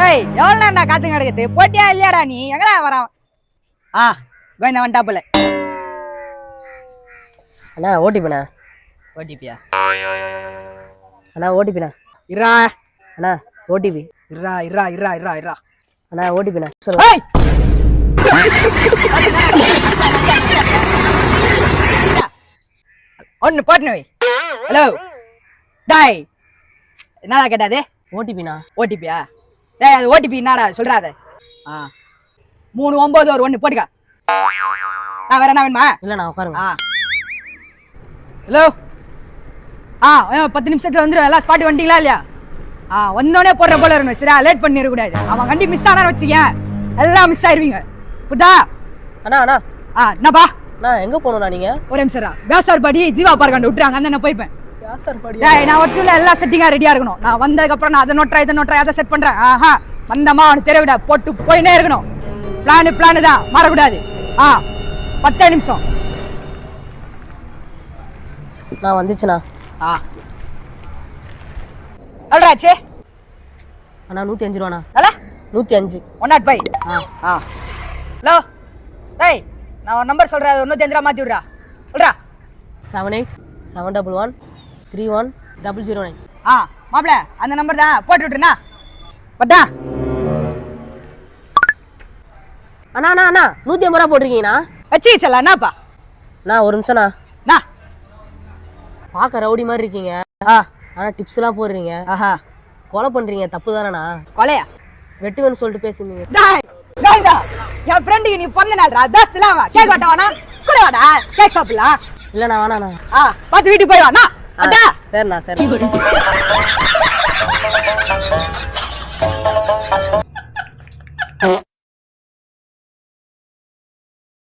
ஏய் எவ்வளவு நேரம் நான் காத்து கிடக்குது போட்டியா இல்லையாடா நீ எங்கடா வரான் கோவிந்தா வந்துட்டாப்புல அண்ணா ஓடிபிண்ணா ஓடிபியா அண்ணா ஓடிபிண்ணா இரா அண்ணா ஓடிபி இரா இரா இரா இரா இரா அண்ணா ஓடிபிண்ணா ஏய் ஒன்னு போட்டுனு வை ஹலோ டாய் என்னடா கேட்டாது ஓடிபிண்ணா ஓடிபியா டேய் அது ஓடிபி என்னடா சொல்றாத 391 1 போட்டுக்க நான் வேற என்ன வேணுமா இல்லண்ணா உட்காருங்க ஹலோ 10 நிமிஷத்துல வந்துடும் எல்லாம் ஸ்பாட்டி வந்துட்டீங்களா இல்லையா வந்தோடனே போடுற போல இருக்கணும் சரியா லேட் பண்ணிட கூடாது அவன் கண்டி மிஸ் ஆனான்னு வச்சுக்கேன் எல்லாம் மிஸ் ஆயிருவீங்க புட்டா அண்ணா அண்ணா என்னப்பா நான் எங்க போகணும்ண்ணா நீங்க ஒரு நிமிஷம் வியாசார் படி ஜீவா பார்க்க விட்டுறாங்க அந்த நான் போய்ப்பேன் நான் ஒட்டுல எல்லாம் செட்டிங்கா ரெடியா இருக்கணும் நான் வந்ததுக்கு அப்புறம் நான் அதை நோட்டுறேன் அதை செட் பண்றேன் வந்தமா அவனுக்கு தெரியவிட போட்டு போயினே இருக்கணும் பிளானு தான் மாறக்கூடாது 10 நிமிஷம் நான் வந்துச்சுண்ணா எவ்வளோச்சு அண்ணா 105 ரூபாண்ணா 105 105 ஹலோ டேய் நான் ஒரு நம்பர் சொல்றேன் 105 ரூபா மாத்தி விடுறா சொல்றா 7871310009 மாப்பிள அந்த நம்பர் தான் போட்டு விட்டுருண்ணா பத்தா அண்ணா அண்ணா அண்ணா 150 ரூபா போட்டிருக்கீங்கண்ணா வச்சுச்சல என்னப்பா நான் ஒரு நிமிஷம்ண்ணா நான் பார்க்க ரவுடி மாதிரி இருக்கீங்க ஆனா டிப்ஸ் எல்லாம் போடுறீங்க கொலை பண்றீங்க தப்பு தானேண்ணா கொலையா வெட்டுவேன்னு சொல்லிட்டு பேசுனீங்க என் ஃப்ரெண்டுக்கு நீ பிறந்த நாள்ரா தஸ்துலாம் கேக் வாட்ட வேணா கூட வாடா கேக் சாப்பிடலாம் இல்லண்ணா வேணாண்ணா பார்த்து வீட்டுக்கு போய் வாண்ணா சரிண்ணா சரி